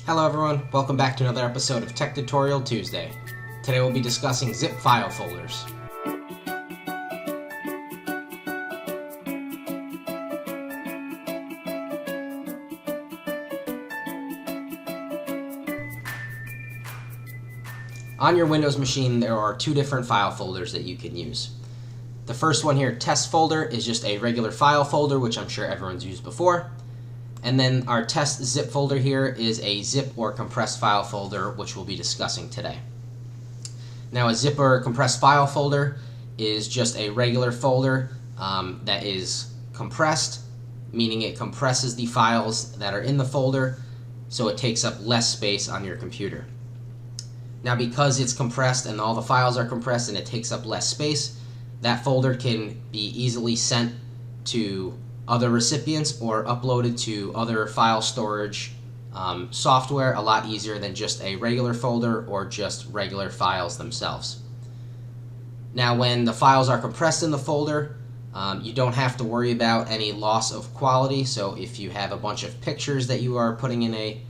Hello everyone, welcome back to another episode of Tech Tutorial Tuesday. Today we'll be discussing zip file folders. On your Windows machine, there are two different file folders that you can use. The first one here, test folder, is just a regular file folder, which I'm sure everyone's used before. And then our test zip folder here is a zip or compressed file folder, which we'll be discussing today. Now, a zip or compressed file folder is just a regular folder that is compressed, meaning it compresses the files that are in the folder, so it takes up less space on your computer. Now, because it's compressed and all the files are compressed and it takes up less space, that folder can be easily sent to other recipients or uploaded to other file storage software a lot easier than just a regular folder or just regular files themselves. Now, when the files are compressed in the folder, you don't have to worry about any loss of quality. So if you have a bunch of pictures that you are putting in a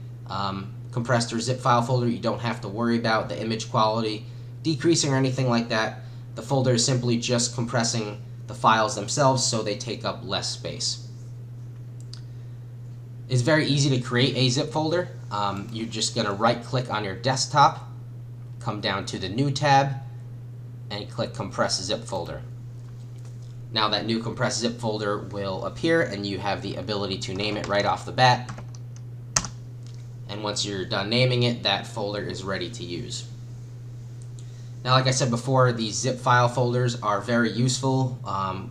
compressed or zip file folder, you don't have to worry about the image quality decreasing or anything like that. The folder is simply just compressing the files themselves so they take up less space. It's very easy to create a zip folder. You're just going to right click on your desktop, come down to the New tab, and click Compress Zip Folder. Now that new compressed zip folder will appear and you have the ability to name it right off the bat. And once you're done naming it, that folder is ready to use. Now, like I said before, these zip file folders are very useful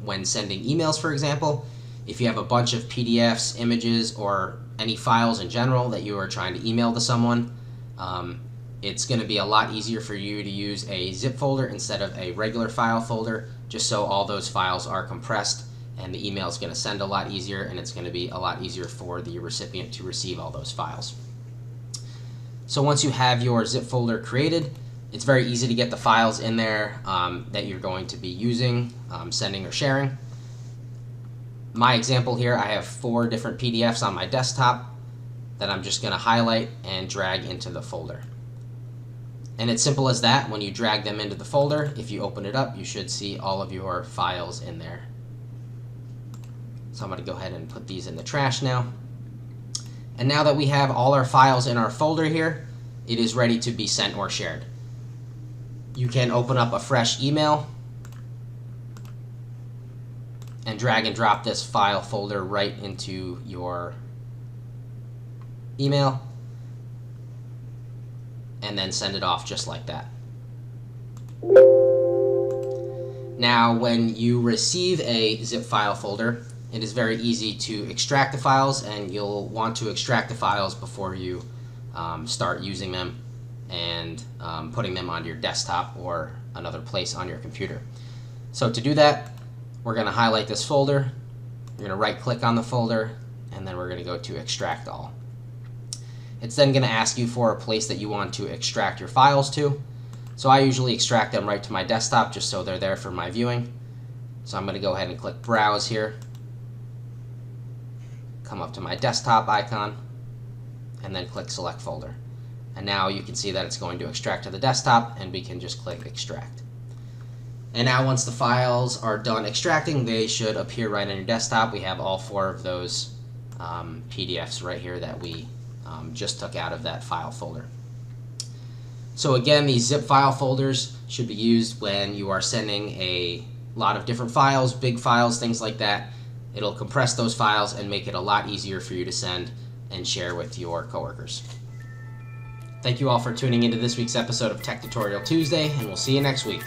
when sending emails, for example. If you have a bunch of PDFs, images, or any files in general that you are trying to email to someone, it's going to be a lot easier for you to use a zip folder instead of a regular file folder, just so all those files are compressed and the email is going to send a lot easier, and it's going to be a lot easier for the recipient to receive all those files. So once you have your zip folder created, it's very easy to get the files in there that you're going to be using, sending or sharing. My example here, I have 4 different PDFs on my desktop that I'm just going to highlight and drag into the folder. And it's simple as that. When you drag them into the folder, if you open it up, you should see all of your files in there. So I'm going to go ahead and put these in the trash now. And now that we have all our files in our folder here, it is ready to be sent or shared. You can open up a fresh email and drag and drop this file folder right into your email and then send it off just like that. Now, when you receive a zip file folder, it is very easy to extract the files, and you'll want to extract the files before you start using them and putting them on your desktop or another place on your computer. So to do that, we're going to highlight this folder, we're going to right click on the folder, and then we're going to go to Extract All. It's then going to ask you for a place that you want to extract your files to. So I usually extract them right to my desktop just so they're there for my viewing. So I'm going to go ahead and click Browse here, come up to my desktop icon, and then click Select Folder. And now you can see that it's going to extract to the desktop, and we can just click Extract. And now once the files are done extracting, they should appear right on your desktop. We have all 4 of those PDFs right here that we just took out of that file folder. So again, these zip file folders should be used when you are sending a lot of different files, big files, things like that. It'll compress those files and make it a lot easier for you to send and share with your coworkers. Thank you all for tuning into this week's episode of Tech Tutorial Tuesday, and we'll see you next week.